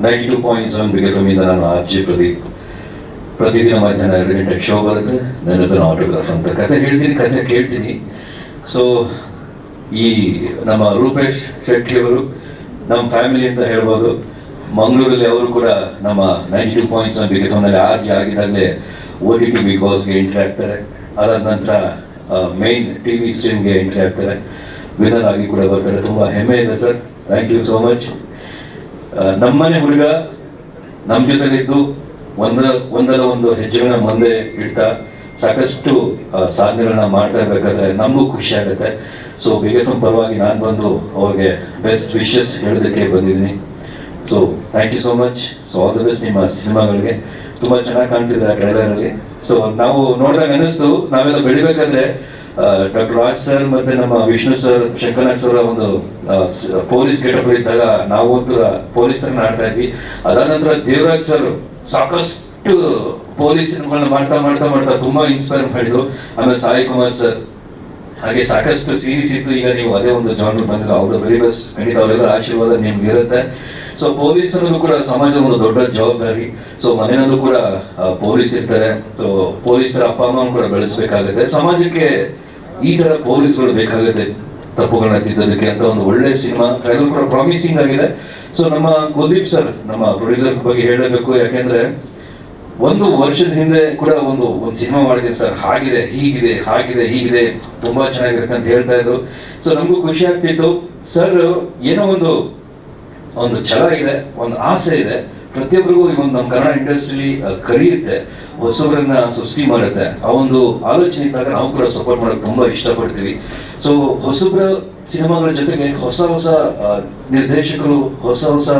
92.7 big F M ಇಂದ ನಾನು R J Pradeep. ಪ್ರತಿದಿನ ಮಧ್ಯಾಹ್ನ 2 ಗಂಟೆಗೆ ಶೋ ಬರುತ್ತೆ, ನೆನಪಿನ ಆಟೋಗ್ರಾಫ್ ಅಂತ. ಕತೆ ಹೇಳ್ತೀನಿ, ಕತೆ ಕೇಳ್ತೀನಿ. ಸೊ ಈ ನಮ್ಮ ರೂಪೇಶ್ ಶೆಟ್ಟಿಯವರು ನಮ್ಮ ಫ್ಯಾಮಿಲಿ ಅಂತ ಹೇಳ್ಬೋದು. ಮಂಗಳೂರಲ್ಲಿ ಅವರು ಕೂಡ ನಮ್ಮ 92.7 ಬಿಗ್ ಎಫ್ ಎಮ್ನಲ್ಲಿ ಆರ್ ಜೆ ಆಗಿದ್ದಾಗಲೇ OTT ಬಿಗ್ ಬಾಸ್ಗೆ ಎಂಟ್ರಿ ಆಗ್ತಾರೆ. ಅದಾದ ನಂತರ ಮೇನ್ TV ಸ್ಟ್ರೀಮ್ಗೆ ಎಂಟ್ರಿ ಆಗ್ತಾರೆ. ವಿನ್ನರ್ ಆಗಿ ಕೂಡ ಬರ್ತಾರೆ. ತುಂಬ ಹೆಮ್ಮೆ ಇದೆ sir, thank you so much. ನಮ್ಮನೆ ಹುಡುಗ ನಮ್ಮ ಜೊತೆಲಿದ್ದು ಒಂದರ ಒಂದು ಹೆಜ್ಜೆಗಳನ್ನ ಮುಂದೆ ಇಡ್ತಾ ಸಾಕಷ್ಟು ಸಾಧನೆಗಳನ್ನ ಮಾಡ್ತಾ ಇರ್ಬೇಕಾದ್ರೆ ನಮಗೂ ಖುಷಿ ಆಗುತ್ತೆ. ಸೊ ಬಿಗ್ ಎಫ್ ಎಂ ಪರವಾಗಿ ನಾನು ಬಂದು ಅವ್ರಿಗೆ ಬೆಸ್ಟ್ ವಿಶಸ್ ಹೇಳೋದಕ್ಕೆ ಬಂದಿದ್ದೀನಿ. So thank you so much. So all the best ನಿಮ್ಮ ಸಿನಿಮಾಗಳಿಗೆ. ತುಂಬ ಚೆನ್ನಾಗಿ ಕಾಣ್ತಿದ್ದಾರೆ ಟ್ರೈಲರಲ್ಲಿ. ಸೊ ನಾವು ನೋಡಿದಾಗ ಅನ್ನಿಸ್ತು, ನಾವೆಲ್ಲ ಬೆಳಿಬೇಕಾದ್ರೆ ಡಾಕ್ಟರ್ ರಾಜ್ ಸರ್ ಮತ್ತೆ ನಮ್ಮ ವಿಷ್ಣು ಸರ್, ಶಂಕರನಾಥ್ ಸರ್ ಒಂದು ಪೊಲೀಸ್ ಗೆಟಪ್ ಇದ್ದಾಗ ನಾವು ಒಂಥರ ಪೊಲೀಸ್ ತರ ಆಡ್ತಾ ಇದ್ವಿ. ಅದಾದ ನಂತರ ದೇವರಾಜ್ ಸರ್ ಸಾಕಷ್ಟು ಪೊಲೀಸ್ ಮಾಡ್ತಾ ಮಾಡ್ತಾ ಮಾಡ್ತಾ ತುಂಬಾ ಇನ್ಸ್ಪೈರ್ ಮಾಡಿದ್ರು. ಆಮೇಲೆ ಸಾಯಿ ಕುಮಾರ್ ಸರ್, ಹಾಗೆ ಸಾಕಷ್ಟು ಸೀರೀಸ್ ಇತ್ತು. ಈಗ ನೀವು ಅದೇ ಒಂದು ಜಾನರ್ ಬಂದಿರೋ, ಆಲ್ ದ ವೆರಿ ಬೆಸ್ಟ್. ಖಂಡಿತ ಅವೆಲ್ಲ ಆಶೀರ್ವಾದ ನಿಮ್ಗೆ ಇರುತ್ತೆ. ಸೊ ಪೊಲೀಸ್ ಅನ್ನೋದು ಕೂಡ ಸಮಾಜದ ಒಂದು ದೊಡ್ಡ ಜವಾಬ್ದಾರಿ. ಸೊ ಮನೆಯಲ್ಲೂ ಕೂಡ ಪೊಲೀಸ್ ಇರ್ತಾರೆ. ಸೊ ಪೊಲೀಸರ ಅಪ್ಪ ಅಮ್ಮನ ಕೂಡ ಬೆಳೆಸಬೇಕಾಗುತ್ತೆ. ಸಮಾಜಕ್ಕೆ ಈ ತರ ಪೊಲೀಸ್ಗಳು ಬೇಕಾಗುತ್ತೆ ತಪ್ಪುಗಳನ್ನ ತಿದ್ದೋದಕ್ಕೆ ಅಂತ ಒಂದು ಒಳ್ಳೆ ಸಿನಿಮಾ. ಟ್ರೈಲರ್ ಕೂಡ ಪ್ರಾಮಿಸಿಂಗ್ ಆಗಿದೆ. ಸೊ ನಮ್ಮ ಕುಲ್ದೀಪ್ ಸರ್, ನಮ್ಮ ಪ್ರೊಡ್ಯೂಸರ್ ಬಗ್ಗೆ ಹೇಳಬೇಕು. ಯಾಕೆಂದ್ರೆ ಒಂದು ವರ್ಷದ ಹಿಂದೆ ಕೂಡ ಒಂದು ಸಿನಿಮಾ ಮಾಡಿದ್ದೀನಿ ಸರ್, ಹಾಗಿದೆ ಹೀಗಿದೆ, ಹಾಗಿದೆ ಹೀಗಿದೆ, ತುಂಬಾ ಚೆನ್ನಾಗಿರುತ್ತೆ ಅಂತ ಹೇಳ್ತಾ ಇದ್ರು. ಸೊ ನಮಗೂ ಖುಷಿ ಆಗ್ತಿತ್ತು. ಸರ್ ಏನೋ ಒಂದು ಛಲ ಇದೆ, ಒಂದು ಆಸೆ ಇದೆ. ಪ್ರತಿಯೊಬ್ಬರಿಗೂ ಈ ಒಂದು ನಮ್ಮ ಕನ್ನಡ ಇಂಡಸ್ಟ್ರಿ ಕರೆಯುತ್ತೆ, ಹೊಸಬರನ್ನ ಸೃಷ್ಟಿ ಮಾಡುತ್ತೆ. ಆ ಒಂದು ಆಲೋಚನೆ ಇದ್ದಾಗ ನಾವು ಕೂಡ ಸಪೋರ್ಟ್ ಮಾಡೋಕೆ ತುಂಬಾ ಇಷ್ಟಪಡ್ತೀವಿ. ಸೊ ಹೊಸಬ್ರ ಸಿನಿಮಾಗಳ ಜೊತೆಗೆ ಹೊಸ ನಿರ್ದೇಶಕರು, ಹೊಸ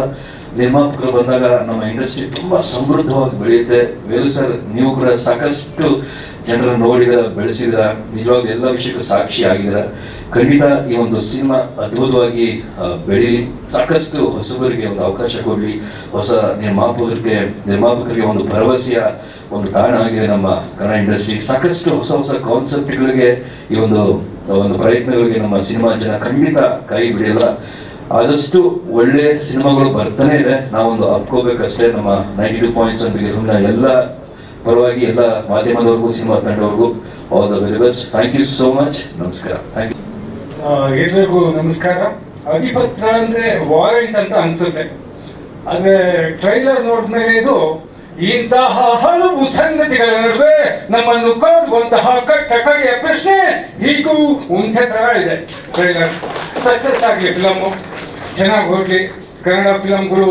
ನಿರ್ಮಾಪಕರು ಬಂದಾಗ ನಮ್ಮ ಇಂಡಸ್ಟ್ರಿ ತುಂಬಾ ಸಮೃದ್ಧವಾಗಿ ಬೆಳೆಯುತ್ತೆ. ವೇಲು ಸರ್, ನೀವು ಕೂಡ ಸಾಕಷ್ಟು ಜನರನ್ನು ನೋಡಿದ್ರ, ಬೆಳೆಸಿದ್ರ, ನಿಜವಾಗ್ಲೂ ಎಲ್ಲ ವಿಷಯಕ್ಕೂ ಸಾಕ್ಷಿ ಆಗಿದ್ರ. ಖಂಡಿತ ಈ ಒಂದು ಸಿನಿಮಾ ಅದ್ಭುತವಾಗಿ ಬೆಳೀಲಿ. ಸಾಕಷ್ಟು ಹೊಸಬರಿಗೆ ಒಂದು ಅವಕಾಶ ಕೊಡಲಿ. ಹೊಸ ನಿರ್ಮಾಪಕರಿಗೆ ಒಂದು ಭರವಸೆಯ ಒಂದು ತಾಣ ಆಗಿದೆ ನಮ್ಮ ಕನ್ನಡ ಇಂಡಸ್ಟ್ರಿ. ಸಾಕಷ್ಟು ಹೊಸ ಕಾನ್ಸೆಪ್ಟ್ಗಳಿಗೆ ಈ ಒಂದು ಪ್ರಯತ್ನಗಳಿಗೆ ನಮ್ಮ ಸಿನಿಮಾ ಜನ ಖಂಡಿತ ಕೈ ಬಿಡಲ್ಲ. ಆದಷ್ಟು ಒಳ್ಳೆ ಸಿನಿಮಾಗಳು ಬರ್ತಾನೆ ಇದೆ. ನಾವೊಂದು ಅಪ್ಕೋಬೇಕಷ್ಟೇ. ನಮ್ಮ 92.7 ಬಿಗ್ ಎಫ್ ಎಂ ನ ಎಲ್ಲ ಪರವಾಗಿ ಎಲ್ಲ ಮಾಧ್ಯಮದವ್ರಿಗೂ, ಸಿನಿಮಾ ತಂಡವ್ರಿಗೂ all the very best. Thank you so much. ನಮಸ್ಕಾರ. Thank you. ಎಲ್ಲರಿಗೂ ನಮಸ್ಕಾರ. ಅಧಿಪತ್ರ ಅಂದ್ರೆ ವಾರೆಂಟ್ ಅಂತ ಅನ್ಸುತ್ತೆ, ಆದ್ರೆ ಟ್ರೈಲರ್ ನೋಡಿದ್ಮೇಲೆ ಇದು ಇಂತಹ ಹಲವು ಸಂಗತಿಗಳ ನಡುವೆ ನಮ್ಮನ್ನು ಕಾಡುವಂತಹ ಕಟ್ಟಕಡೆಯ ಪ್ರಶ್ನೆ ಹೀಗೂ ಒಂದೇ ತರ ಇದೆ. ಟ್ರೈಲರ್ ಸಕ್ಸಸ್ ಆಗಲಿ, ಫಿಲಮು ಚೆನ್ನಾಗಿ ಹೋಗ್ಲಿ. ಕನ್ನಡ ಫಿಲಮ್ಗಳು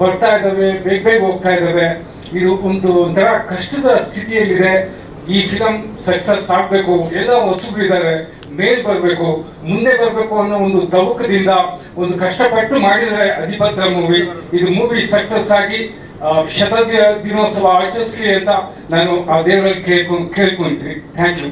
ಬರ್ತಾ ಇದ್ದಾವೆ, ಬೇಗ ಹೋಗ್ತಾ ಇದ್ದಾವೆ. ಇದು ಒಂಥರ ಕಷ್ಟದ ಸ್ಥಿತಿಯಲ್ಲಿದೆ. ಈ ಫಿಲಮ್ ಸಕ್ಸಸ್ ಆಗಬೇಕು, ಎಲ್ಲ ಹೊಸಬರಿದ್ದಾರೆ, ಮೇಲ್ ಬರಬೇಕು, ಮುಂದೆ ಬರಬೇಕು ಅನ್ನೋ ಒಂದು ತವಕದಿಂದ ಒಂದು ಕಷ್ಟಪಟ್ಟು ಮಾಡಿದರೆ ಅಧಿಪತ್ರ ಮೂವಿ. ಇದು ಮೂವಿ ಸಕ್ಸಸ್ ಆಗಿ ದಿನೋತ್ಸವ ಆಚರಿಸಲಿ ಅಂತ ನಾನು ಆ ದೇವರಲ್ಲಿ ಕೇಳ್ಕೊಂತೀನಿ. Thank you.